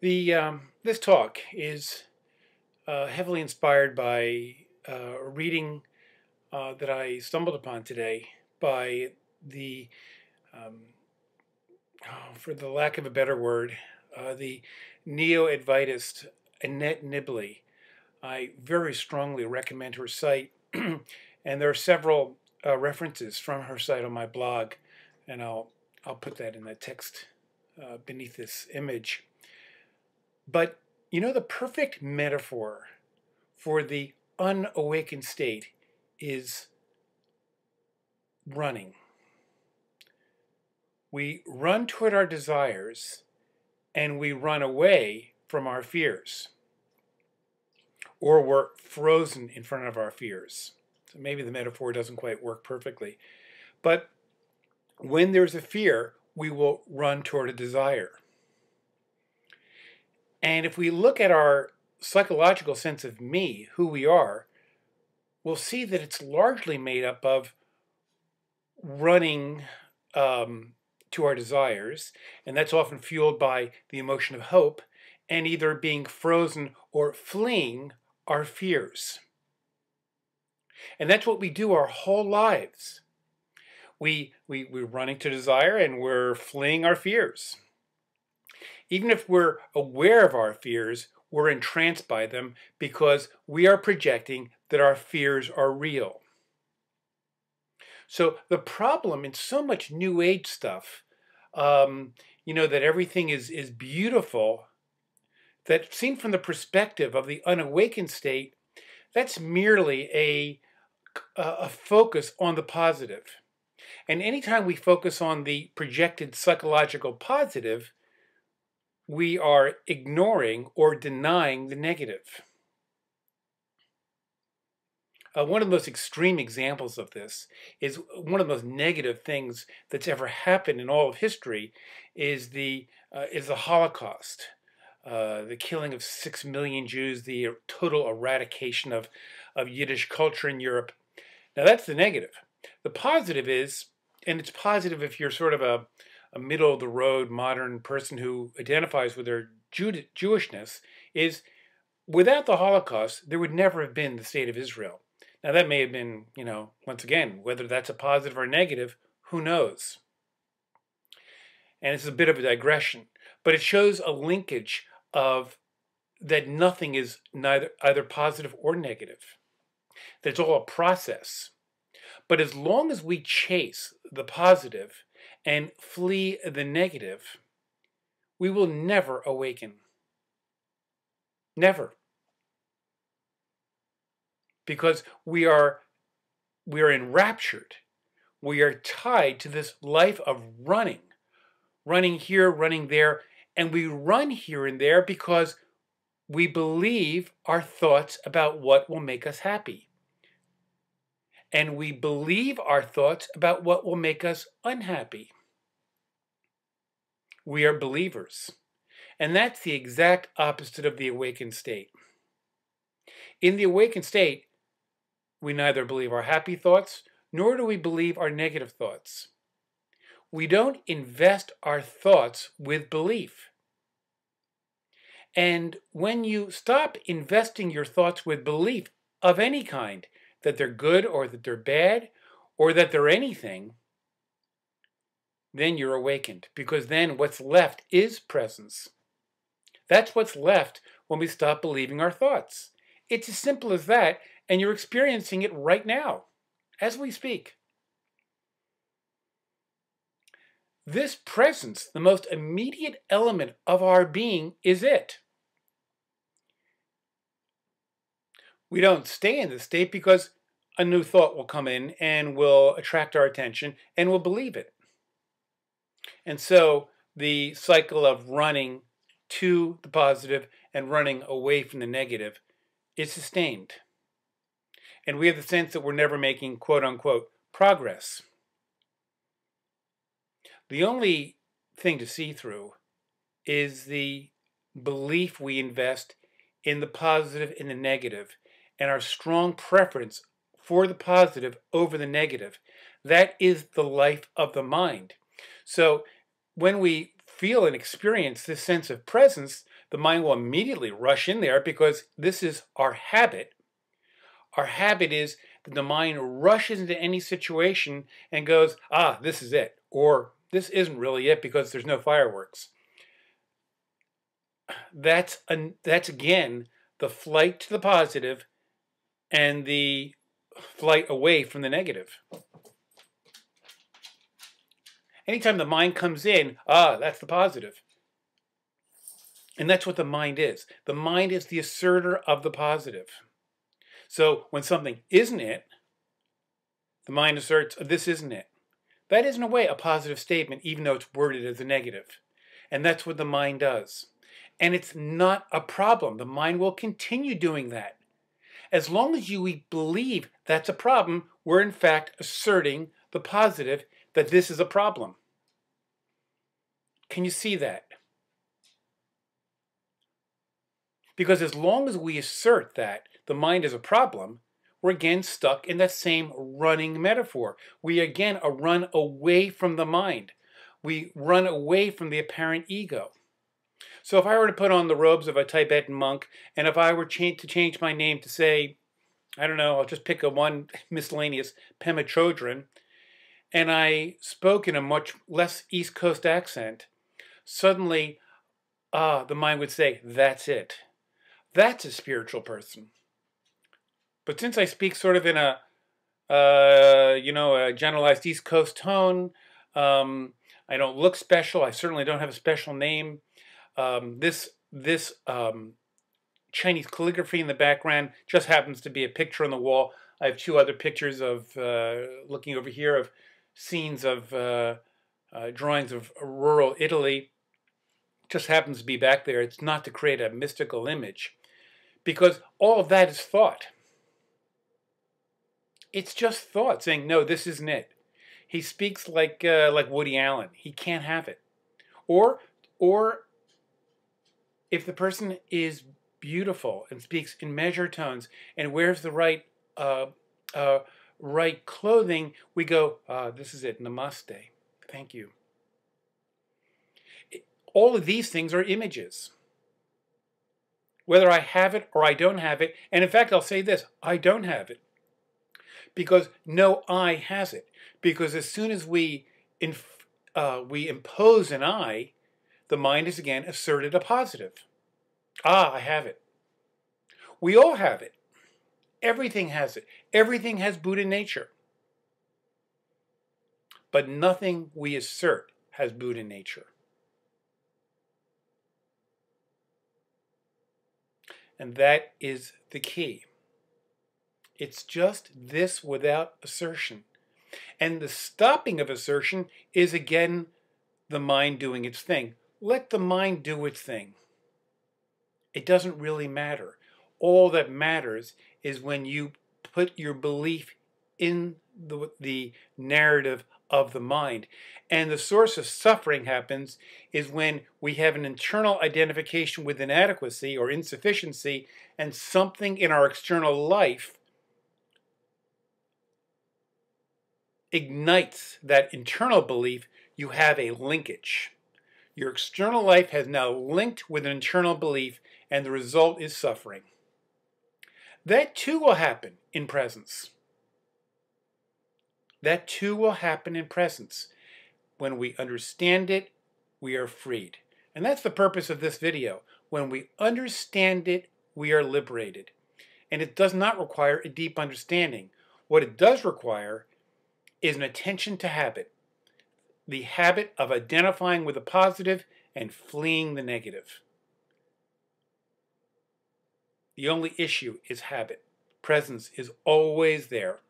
This talk is heavily inspired by a reading that I stumbled upon today by the, um, for the lack of a better word, the neo-Advaitist Annette Nibley. I very strongly recommend her site, and there are several references from her site on my blog, and I'll put that in the text beneath this image. But the perfect metaphor for the unawakened state is running. We run toward our desires and we run away from our fears, or we're frozen in front of our fears. So maybe the metaphor doesn't quite work perfectly. But when there's a fear, we will run toward a desire. And if we look at our psychological sense of me, who we are, we'll see that it's largely made up of running to our desires, and that's often fueled by the emotion of hope, and either being frozen or fleeing our fears. And that's what we do our whole lives. We're running to desire and we're fleeing our fears. Even if we're aware of our fears, we're entranced by them because we are projecting that our fears are real. So the problem in so much New Age stuff, that everything is beautiful, that seen from the perspective of the unawakened state, that's merely a focus on the positive. And anytime we focus on the projected psychological positive, we are ignoring or denying the negative. One of the most extreme examples of this is one of the most negative things that's ever happened in all of history is the Holocaust, the killing of 6 million Jews, the total eradication of Yiddish culture in Europe. Now that's the negative. The positive is, and it's positive if you're sort of a middle-of-the-road modern person who identifies with their Jewishness, is without the Holocaust, there would never have been the state of Israel. Now that may have been, once again, whether that's a positive or negative, who knows? And it's a bit of a digression, but it shows a linkage of that nothing is either positive or negative. That it's all a process. But as long as we chase the positive and flee the negative, we will never awaken. Never. Because we are enraptured. We are tied to this life of running here, running there, and we run here and there because we believe our thoughts about what will make us happy. And we believe our thoughts about what will make us unhappy. We are believers. And that's the exact opposite of the awakened state. In the awakened state, we neither believe our happy thoughts, nor do we believe our negative thoughts. We don't invest our thoughts with belief. And when you stop investing your thoughts with belief of any kind, that they're good or that they're bad or that they're anything, then you're awakened, because then what's left is presence. That's what's left when we stop believing our thoughts. It's as simple as that, and you're experiencing it right now, as we speak. This presence, the most immediate element of our being, is it. We don't stay in this state because a new thought will come in and will attract our attention and we'll believe it. And so the cycle of running to the positive and running away from the negative is sustained. And we have the sense that we're never making, quote unquote, progress. The only thing to see through is the belief we invest in the positive and the negative, and our strong preference for the positive over the negative. That is the life of the mind. So when we feel and experience this sense of presence, the mind will immediately rush in there because this is our habit. Our habit is that the mind rushes into any situation and goes, ah, this is it. Or this isn't really it because there's no fireworks. That's again the flight to the positive and the flight away from the negative. Anytime the mind comes in, ah, that's the positive. And that's what the mind is. The mind is the asserter of the positive. So when something isn't it, the mind asserts, this isn't it. That is in a way a positive statement, even though it's worded as a negative. And that's what the mind does. And it's not a problem. The mind will continue doing that. As long as you believe that's a problem, we're in fact asserting the positive, that this is a problem. Can you see that? Because as long as we assert that the mind is a problem, we're again stuck in that same running metaphor. We again run away from the mind. We run away from the apparent ego. So if I were to put on the robes of a Tibetan monk, and if I were to change my name to say, I don't know, I'll just pick one miscellaneous Pema Chodron, and I spoke in a much less East Coast accent, suddenly the mind would say, that's it. That's a spiritual person. But since I speak sort of in a generalized East Coast tone, I don't look special. I certainly don't have a special name. This Chinese calligraphy in the background just happens to be a picture on the wall. I have two other pictures of, looking over here, of scenes of drawings of rural Italy. Just happens to be back there. It's not to create a mystical image, because all of that is thought. It's just thought saying, no, this isn't it. He speaks like Woody Allen. He can't have it. Or if the person is beautiful and speaks in measured tones and wears the right right clothing, we go, this is it, namaste, thank you. All of these things are images. Whether I have it or I don't have it, and in fact I'll say this, I don't have it. Because no I has it. Because as soon as we impose an I, the mind is again asserted a positive. Ah, I have it. We all have it. Everything has it. Everything has Buddha nature. But nothing we assert has Buddha nature. And that is the key. It's just this without assertion. And the stopping of assertion is again the mind doing its thing. Let the mind do its thing. It doesn't really matter. All that matters is when you put your belief in the narrative of the mind. And the source of suffering happens is when we have an internal identification with inadequacy or insufficiency, and something in our external life ignites that internal belief. You have a linkage. Your external life has now linked with an internal belief, and the result is suffering. That too will happen in presence. That too will happen in presence. When we understand it, we are freed. And that's the purpose of this video. When we understand it, we are liberated. And it does not require a deep understanding. What it does require is an attention to habit. The habit of identifying with the positive and fleeing the negative. The only issue is habit. Presence is always there.